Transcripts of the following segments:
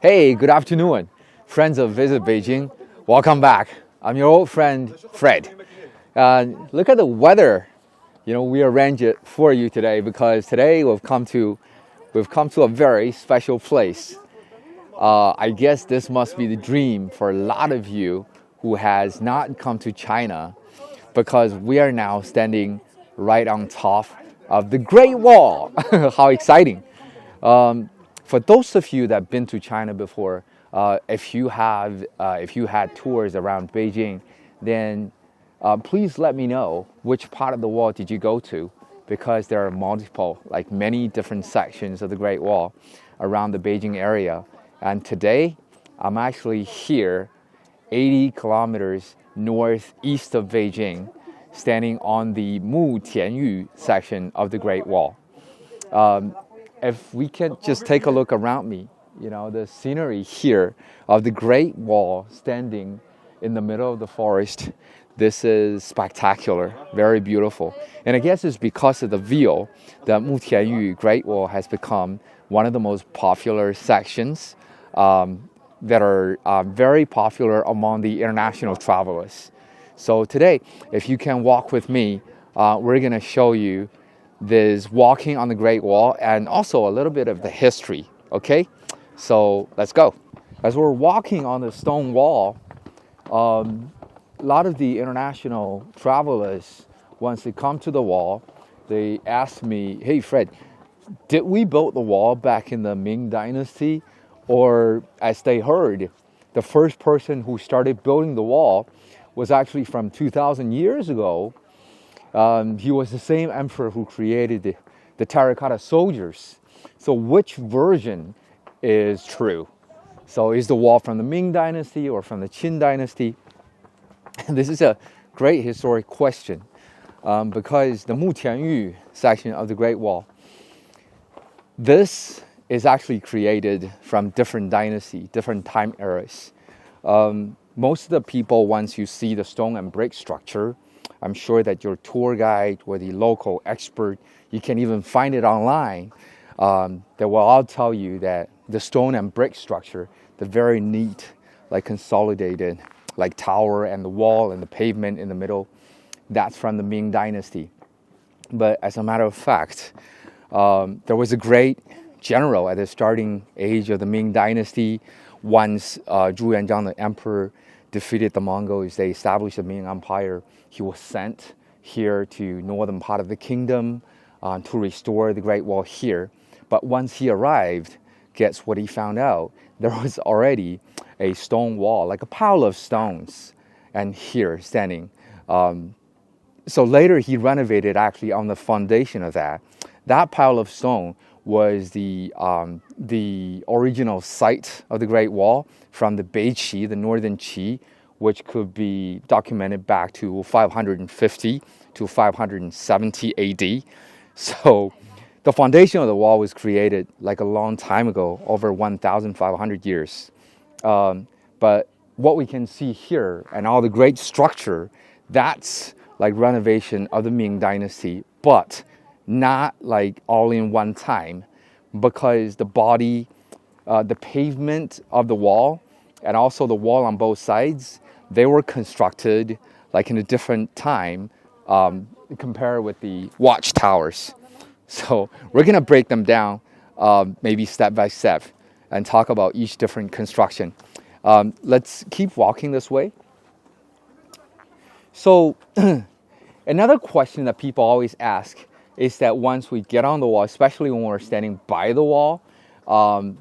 Hey, good afternoon, friends of Visit Beijing. Welcome back. I'm your old friend Fred. Look at the weather. We arranged it for you today because today we've come to a very special place. I guess this must be the dream for a lot of you who has not come to China, because we are now standing right on top of the Great Wall. How exciting! For those of you that have been to China before, if you had tours around Beijing, then please let me know which part of the wall did you go to, because there are many different sections of the Great Wall around the Beijing area. And today, I'm actually here, 80 kilometers northeast of Beijing, standing on the Mutianyu section of the Great Wall. If we can just take a look around me, the scenery here of the Great Wall standing in the middle of the forest, this is spectacular, very beautiful. And I guess it's because of the view that Mutianyu Great Wall has become one of the most popular sections that are very popular among the international travelers. So today, if you can walk with me, we're going to show you this walking on the Great Wall and also a little bit of the history, okay? So let's go. As we're walking on the stone wall, a lot of the international travelers, once they come to the wall, they ask me, hey Fred, did we build the wall back in the Ming Dynasty? Or as they heard, the first person who started building the wall was actually from 2,000 years ago. He was the same emperor who created the terracotta soldiers. So which version is true? So is the wall from the Ming Dynasty or from the Qin Dynasty? And this is a great historic question, because the Mutianyu section of the Great Wall, this is actually created from different dynasties, different time eras. Most of the people, once you see the stone and brick structure, I'm sure that your tour guide or the local expert, you can even find it online, that will all tell you that the stone and brick structure, the very neat, consolidated, tower and the wall and the pavement in the middle, that's from the Ming Dynasty. But as a matter of fact, there was a great general at the starting age of the Ming Dynasty. Once Zhu Yuanzhang, the emperor, defeated the Mongols, they established the Ming Empire. He was sent here to northern part of the kingdom to restore the Great Wall here. But once he arrived, guess what he found out? There was already a stone wall, like a pile of stones, and here standing. So later he renovated actually on the foundation of that. That pile of stone was the original site of the Great Wall from the Beijing, the northern Qi, which could be documented back to 550 to 570 AD. So the foundation of the wall was created a long time ago, over 1,500 years. But what we can see here and all the great structure, that's renovation of the Ming Dynasty, but not all in one time, because the body, the pavement of the wall and also the wall on both sides, they were constructed in a different time compared with the watchtowers. So we're going to break them down maybe step by step and talk about each different construction. Let's keep walking this way. So another question that people always ask is that once we get on the wall, especially when we're standing by the wall,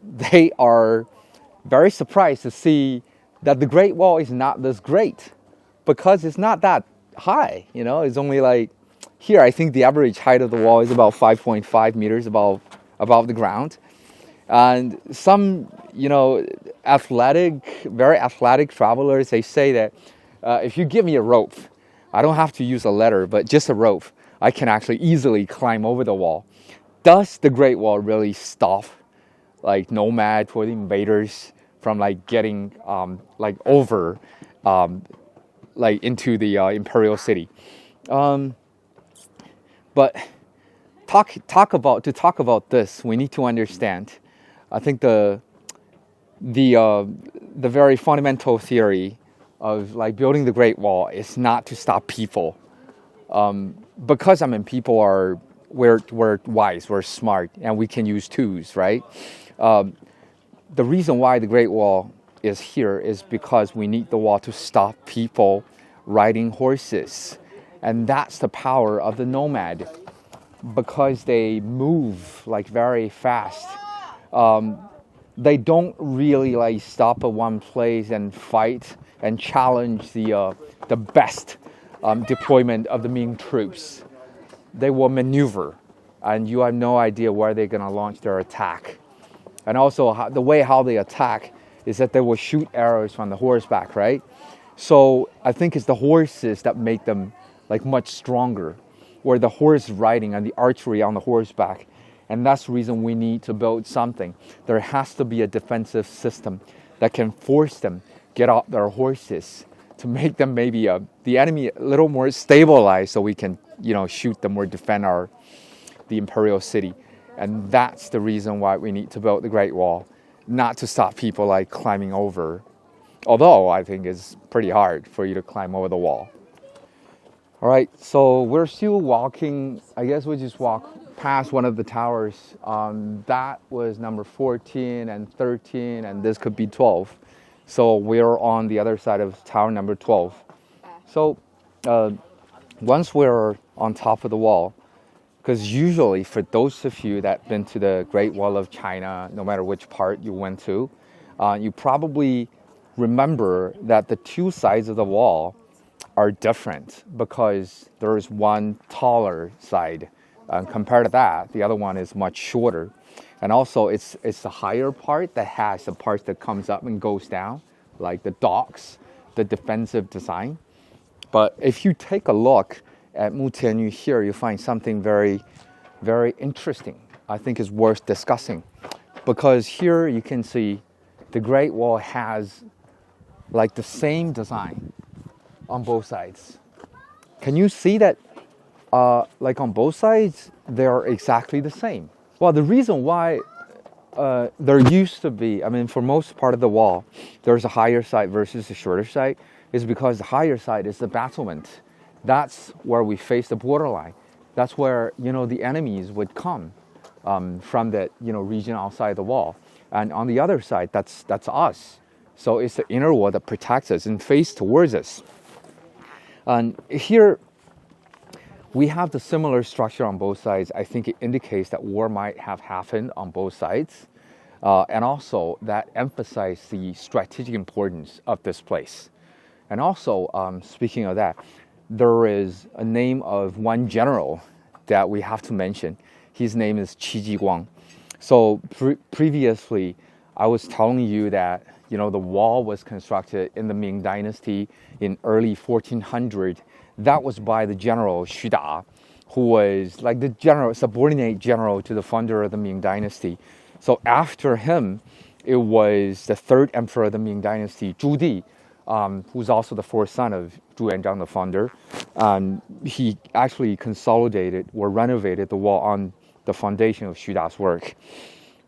they are very surprised to see that the Great Wall is not this great, because it's not that high. It's only here, I think the average height of the wall is about 5.5 meters above the ground. And some, very athletic travelers, they say that if you give me a rope, I don't have to use a ladder, but just a rope, I can actually easily climb over the wall. Does the Great Wall really stop nomads or the invaders from getting over into the imperial city? But to talk about this, we need to understand, I think the the very fundamental theory of like building the Great Wall is not to stop people, because I mean people are we're wise, we're smart, and we can use tools, right? The reason why the Great Wall is here is because we need the wall to stop people riding horses, and that's the power of the nomad, because they move like very fast. They don't really like stop at one place and fight and challenge the best deployment of the Ming troops. They will maneuver, and you have no idea where they're going to launch their attack. And also, the way how they attack is that they will shoot arrows from the horseback, right? So I think it's the horses that make them like much stronger, or the horse riding and the archery on the horseback. And that's the reason we need to build something. There has to be a defensive system that can force them get off their horses, to make them maybe the enemy a little more stabilized, so we can shoot them or defend the imperial city. And that's the reason why we need to build the Great Wall, not to stop people like climbing over. Although I think it's pretty hard for you to climb over the wall. All right, so we're still walking. I guess we just walk past one of the towers. That was number 14 and 13, and this could be 12. So we're on the other side of tower number 12. So once we're on top of the wall, because usually for those of you that have been to the Great Wall of China, no matter which part you went to, you probably remember that the two sides of the wall are different, because there is one taller side. Compared to that, the other one is much shorter. And also, it's the higher part that has the part that comes up and goes down, like the docks, the defensive design. But if you take a look at Mutianyu here, you find something very, very interesting. I think is worth discussing, because here you can see the Great Wall has like the same design on both sides. Can you see that? Like on both sides, they're exactly the same. Well, the reason why there used to be, I mean, for most part of the wall, there's a higher side versus a shorter side, is because the higher side is the battlement. That's where we face the borderline. That's where the enemies would come from that region outside the wall. And on the other side, that's us. So it's the inner wall that protects us and face towards us. And here we have the similar structure on both sides. I think it indicates that war might have happened on both sides. And also that emphasizes the strategic importance of this place. And also, speaking of that, there is a name of one general that we have to mention. His name is Qi Jiguang. So previously, I was telling you that the wall was constructed in the Ming Dynasty in early 1400. That was by the general Xu Da, who was like the subordinate general to the founder of the Ming Dynasty. So after him, it was the third emperor of the Ming Dynasty, Zhu Di, who's also the fourth son of Zhu Yanzhang, the founder. He actually consolidated or renovated the wall on the foundation of Xu Da's work.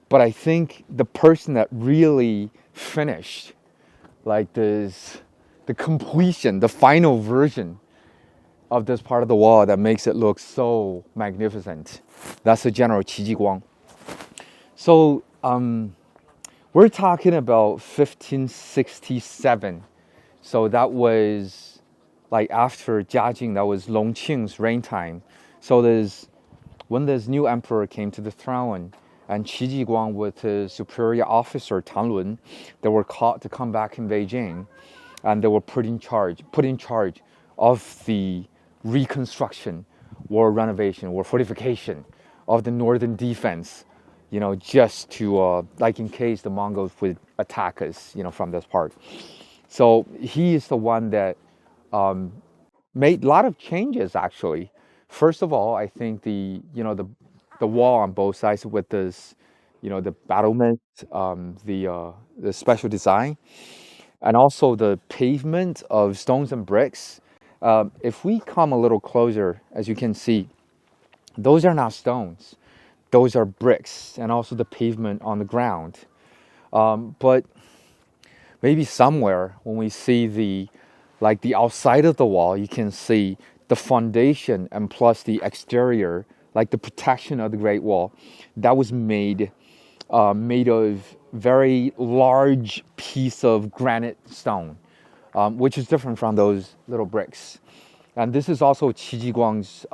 But I think the person that really finished like this, the completion, the final version of this part of the wall that makes it look so magnificent, that's the general Qi Jiguang. So we're talking about 1567. So that was like after Jiajing, that was Longqing's reign time. So when this new emperor came to the throne, and Qi Jiguang with his superior officer Tan Lun, they were called to come back in Beijing, and they were put in charge of the reconstruction or renovation or fortification of the northern defense, just to like in case the Mongols would attack us, from this part. So he is the one that made a lot of changes actually. First of all, I think the wall on both sides with this, the battlement, the special design, and also the pavement of stones and bricks. If we come a little closer, as you can see, those are not stones. Those are bricks, and also the pavement on the ground. But maybe somewhere when we see the outside of the wall, you can see the foundation and plus the exterior, like the protection of the Great Wall, that was made of very large piece of granite stone, which is different from those little bricks. And this is also Qi Jiguang's,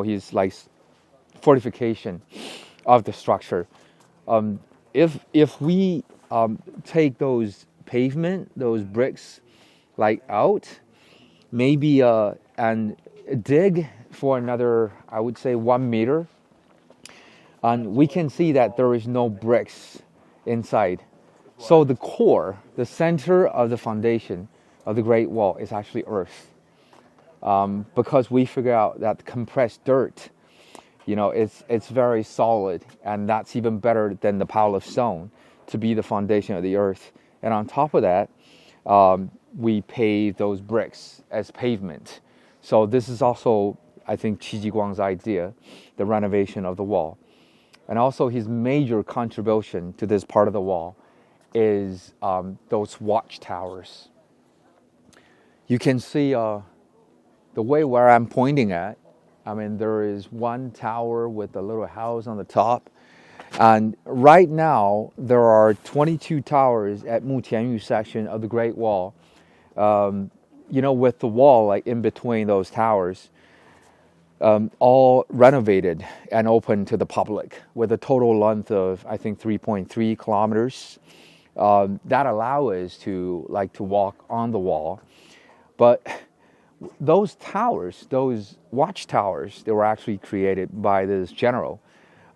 his like fortification of the structure. If we take those pavement, those bricks, like out, maybe and dig for another, I would say 1 meter, and we can see that there is no bricks inside. So the core, the center of the foundation of the Great Wall is actually earth, because we figure out that compressed dirt, it's very solid, and that's even better than the pile of stone to be the foundation of the earth. And on top of that, we pave those bricks as pavement. So this is also, I think, Qi Jiguang's idea, the renovation of the wall. And also his major contribution to this part of the wall is those watchtowers. You can see the way where I'm pointing at. I mean, there is one tower with a little house on the top. And right now, there are 22 towers at Mutianyu section of the Great Wall. With the wall like in between those towers, all renovated and open to the public with a total length of, I think, 3.3 kilometers. That allow us to walk on the wall. But those towers, those watchtowers, they were actually created by this general.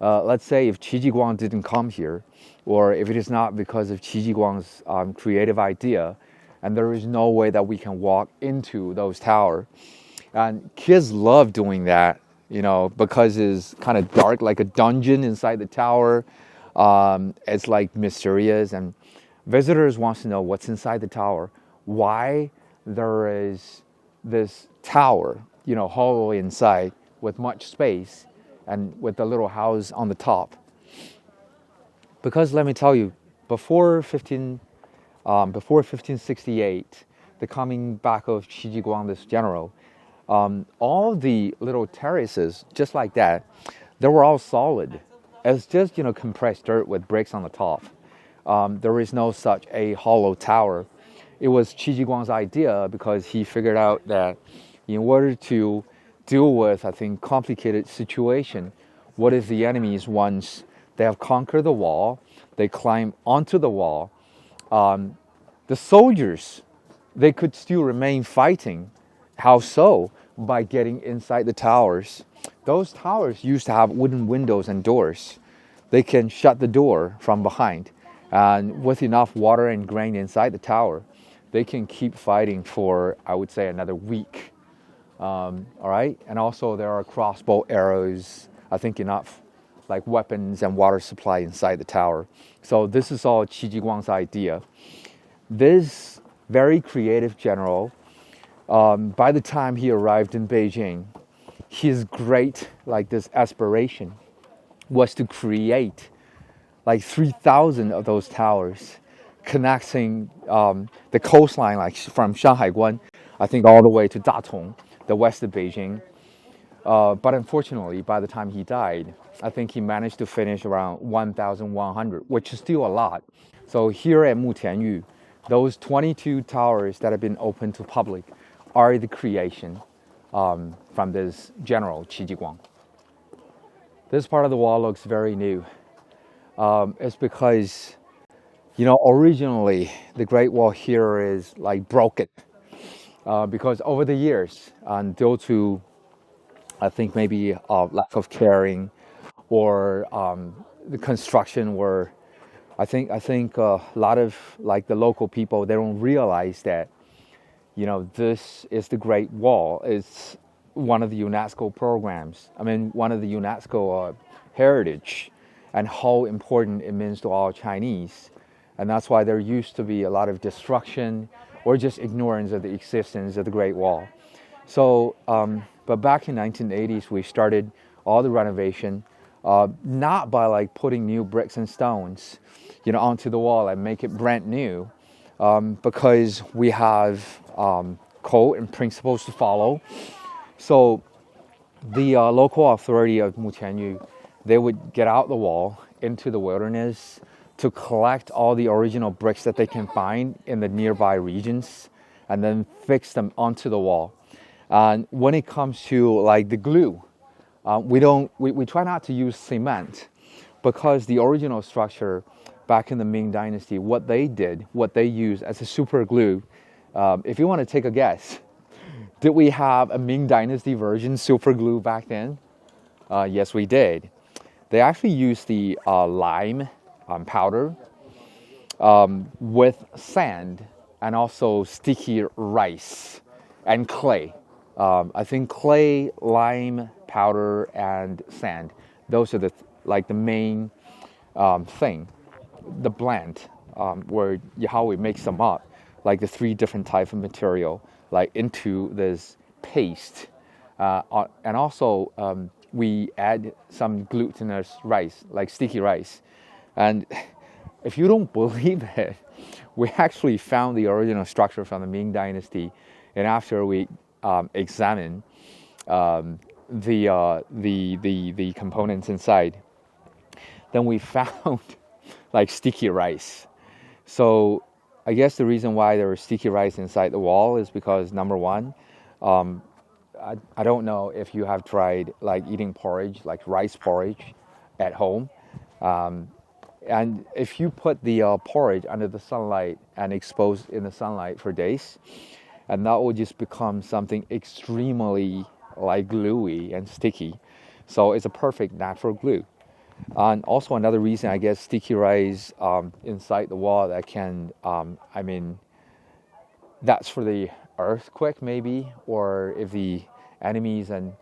Let's say if Qi Jiguang didn't come here, or if it is not because of Qi Jiguang's creative idea, and there is no way that we can walk into those towers. And kids love doing that, because it's kind of dark, like a dungeon inside the tower. It's like mysterious, and visitors want to know what's inside the tower, why there is this tower, hollow inside with much space and with a little house on the top. Because let me tell you, before 1568, the coming back of Qi Jiguang, this general, all the little terraces, just like that, they were all solid. It's just, compressed dirt with bricks on the top. There is no such a hollow tower. It was Qi Jiguang's idea because he figured out that in order to deal with, I think, complicated situation, what if the enemies, once they have conquered the wall, they climb onto the wall, the soldiers, they could still remain fighting. How so? By getting inside the towers. Those towers used to have wooden windows and doors. They can shut the door from behind. And with enough water and grain inside the tower, they can keep fighting for, I would say, another week. All right? And also there are crossbow arrows, I think enough like weapons and water supply inside the tower. So this is all Qi Jiguang's idea. This very creative general, by the time he arrived in Beijing, his great, this aspiration was to create 3,000 of those towers connecting the coastline, from Shanghai-Guan, I think all the way to Datong, the west of Beijing. But unfortunately, by the time he died, I think he managed to finish around 1,100, which is still a lot. So here at Mutianyu, those 22 towers that have been open to public are the creation from this general, Qi Jiguang. This part of the wall looks very new. It's because, originally the Great Wall here is broken. Because over the years, due to, I think maybe lack of caring, or the construction where I think a lot of the local people, they don't realize that, this is the Great Wall. It's one of the UNESCO programs. I mean, one of the UNESCO heritage, and how important it means to all Chinese. And that's why there used to be a lot of destruction or just ignorance of the existence of the Great Wall. So, but back in 1980s, we started all the renovation, not by putting new bricks and stones, onto the wall and make it brand new, because we have code and principles to follow. So the local authority of Mutianyu, they would get out the wall into the wilderness to collect all the original bricks that they can find in the nearby regions and then fix them onto the wall. And when it comes to like the glue, we try not to use cement because the original structure back in the Ming Dynasty, what they used as a super glue, if you want to take a guess, did we have a Ming Dynasty version super glue back then? Yes, we did. They actually used the lime powder with sand and also sticky rice and clay. I think clay, lime powder, and sand. Those are the main thing. The blend where how we mix them up, like the 3 different types of material, like into this paste, and also we add some glutinous rice, like sticky rice. And if you don't believe it, we actually found the original structure from the Ming Dynasty, and after we examined the components inside, then we found like sticky rice. So I guess the reason why there was sticky rice inside the wall is because number one, I don't know if you have tried like eating porridge, like rice porridge at home. And if you put the porridge under the sunlight and expose in the sunlight for days, and that will just become something extremely like gluey and sticky. So it's a perfect natural glue. And also another reason, I guess, sticky rice inside the wall that can, that's for the earthquake maybe, or if the enemies and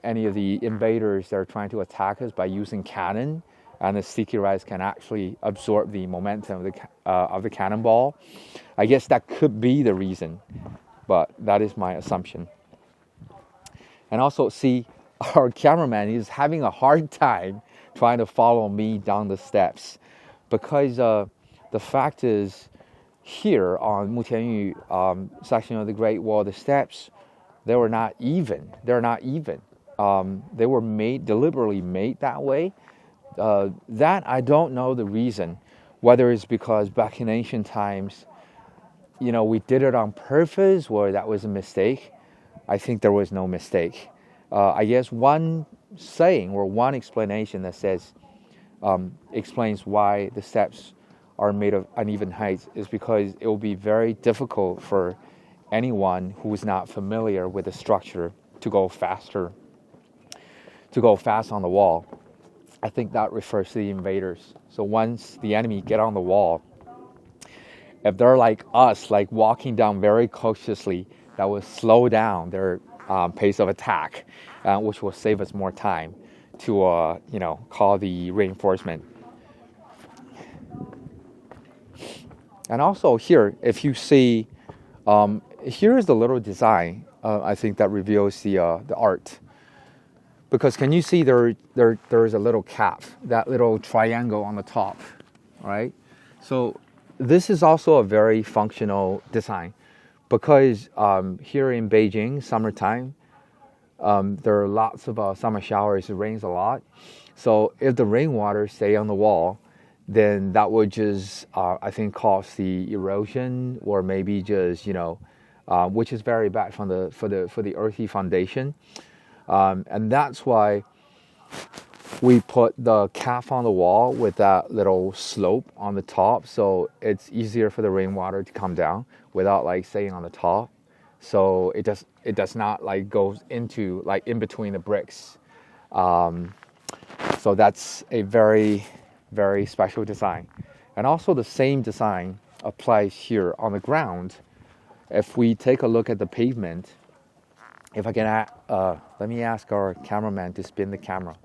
any of the invaders that are trying to attack us by using cannon, and the sticky rice can actually absorb the momentum of the cannonball. I guess that could be the reason, but that is my assumption. And also, see, our cameraman is having a hard time trying to follow me down the steps, because the fact is, here on Mutianyu section of the Great Wall, the steps, they were not even. They're not even. They were deliberately made that way. That I don't know the reason, whether it's because back in ancient times, we did it on purpose or that was a mistake. I think there was no mistake. I guess one saying or one explanation that says explains why the steps are made of uneven heights is because it will be very difficult for anyone who is not familiar with the structure to go fast on the wall. I think that refers to the invaders. So once the enemy get on the wall, if they're like us, like walking down very cautiously, that will slow down their pace of attack, which will save us more time to call the reinforcement. And also here, if you see, here is the little design. I think that reveals the art. Because can you see there is a little cap, that little triangle on the top, right? So this is also a very functional design, because here in Beijing, summertime, there are lots of summer showers. It rains a lot. So if the rainwater stay on the wall, then that would just, I think, cause the erosion, or maybe just, which is very bad for the earthy foundation. And that's why we put the cap on the wall with that little slope on the top, so it's easier for the rainwater to come down without like staying on the top. So it does not like go into like in between the bricks. So that's a very, very special design. And also the same design applies here on the ground. If we take a look at the pavement, if I can, let me ask our cameraman to spin the camera.